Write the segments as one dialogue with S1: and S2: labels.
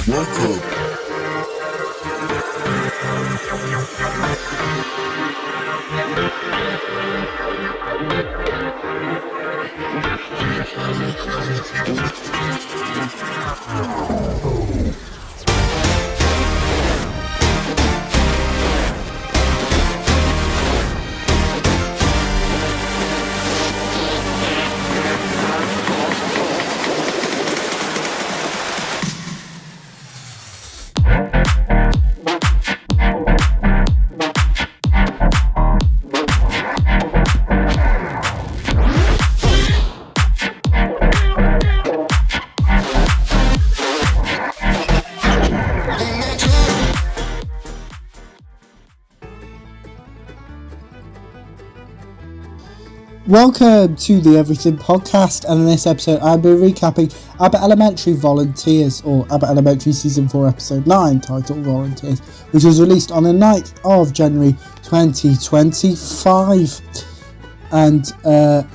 S1: Welcome.
S2: Welcome to the Everything Podcast, and in this episode I'll be recapping Abbott Elementary Volunteers, or Abbott Elementary Season 4 Episode 9, titled Volunteers, which was released on the 9th of January 2025. And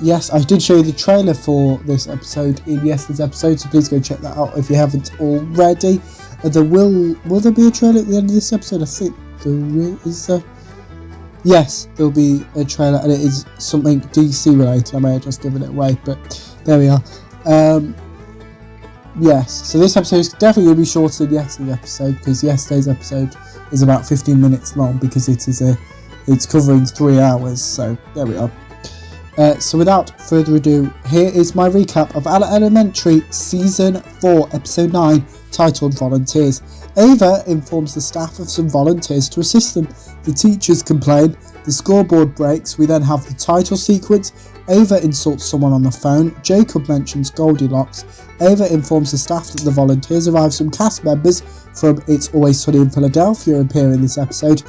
S2: yes, I did show you the trailer for this episode in yesterday's episode, so please go check that out if you haven't already. Will there be a trailer at the end of this episode? I think there is. Yes, there'll be a trailer, and it is something DC related. I may have just given it away, but there we are. Yes, so this episode is definitely going to be shorter than yesterday's episode, because yesterday's episode is about 15 minutes long, because it's covering 3 hours. So there we are. So without further ado, here is my recap of Abbott Elementary Season 4 Episode 9, titled Volunteers. Ava informs the staff of some volunteers to assist them. The teachers complain, the scoreboard breaks, we then have the title sequence. Ava insults someone on the phone, Jacob mentions Goldilocks. Ava informs the staff that the volunteers arrive. Some cast members from It's Always Sunny in Philadelphia appear in this episode.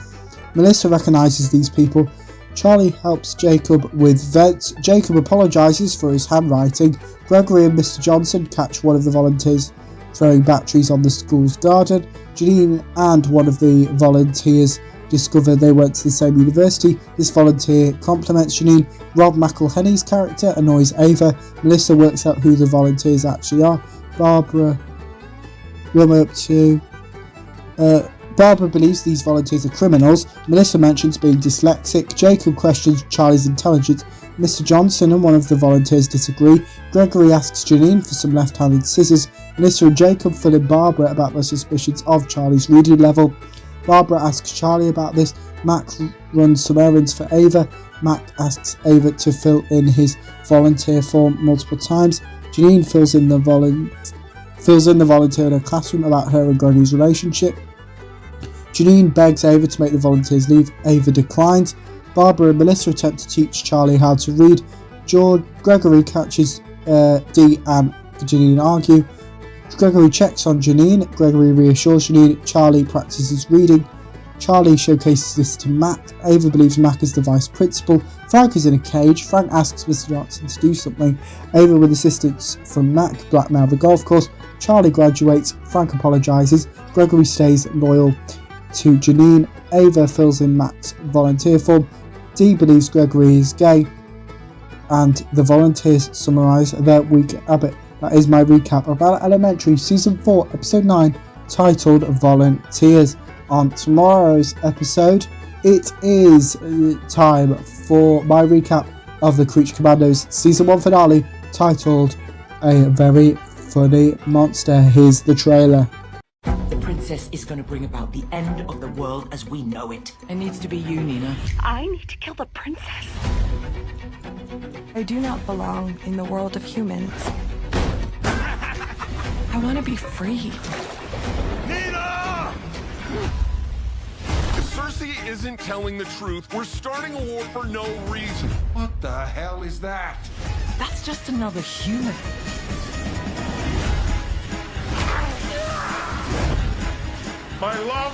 S2: Melissa recognises these people. Charlie helps Jacob with vents. Jacob apologises for his handwriting. Gregory and Mr. Johnson catch one of the volunteers throwing batteries on the school's garden. Janine and one of the volunteers discover they went to the same university. This volunteer compliments Janine. Rob McElhenney's character annoys Ava. Melissa works out who the volunteers actually are. Barbara believes these volunteers are criminals. Melissa mentions being dyslexic. Jacob questions Charlie's intelligence. Mr. Johnson and one of the volunteers disagree. Gregory asks Janine for some left-handed scissors. Melissa and Jacob fill in Barbara about their suspicions of Charlie's reading level. Barbara asks Charlie about this. Mac runs some errands for Ava. Mac asks Ava to fill in his volunteer form multiple times. Janine fills in the volunteer in her classroom about her and Gregory's relationship. Janine begs Ava to make the volunteers leave. Ava declines. Barbara and Melissa attempt to teach Charlie how to read. Gregory catches Dee and Janine argue. Gregory checks on Janine. Gregory reassures Janine. Charlie practices reading. Charlie showcases this to Mac. Ava believes Mac is the vice principal. Frank is in a cage. Frank asks Mr. Johnson to do something. Ava, with assistance from Mac, blackmail the golf course. Charlie graduates. Frank apologises. Gregory stays loyal to Janine. Ava fills in Mac's volunteer form. Dee believes Gregory is gay, and the volunteers summarise their week at Abbott. That is my recap of Abbott Elementary Season 4 Episode 9, titled Volunteers. On tomorrow's episode, it is time for my recap of the Creature Commandos Season 1 finale, titled A Very Funny Monster. Here's the trailer.
S3: The princess is going to bring about the end of the world as we know it.
S4: It needs to be you, Nina.
S5: I need to kill the princess.
S6: I do not belong in the world of humans. I want to be free.
S1: Nina! If Cersei isn't telling the truth, we're starting a war for no reason. What the hell is that?
S4: That's just another human.
S1: My love!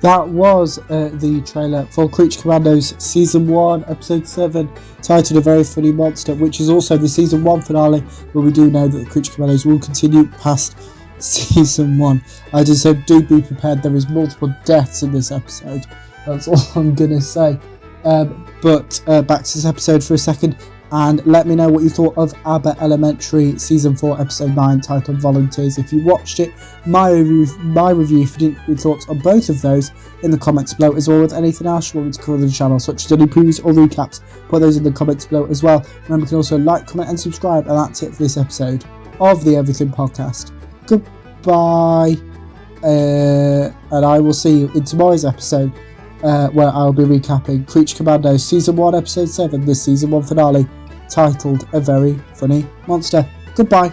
S2: That was the trailer for Creature Commandos Season 1, Episode 7, titled A Very Funny Monster, which is also the Season 1 finale, but we do know that the Creature Commandos will continue past Season 1. I just said, do be prepared, there is multiple deaths in this episode. That's all I'm going to say. But back to this episode for a second, and let me know what you thought of Abbott Elementary Season 4 Episode 9 titled Volunteers. If you watched it, my review, if you didn't, your thoughts on both of those in the comments below, as well as anything else you want me to cover on the channel, such as any previews or recaps. Put those in the comments below as well. Remember, you can also like, comment and subscribe, and that's it for this episode of the Everything Podcast. Goodbye, and I will see you in tomorrow's episode, where I'll be recapping Creature Commandos Season 1 Episode 7, the Season 1 finale, titled A Very Funny Monster. Goodbye.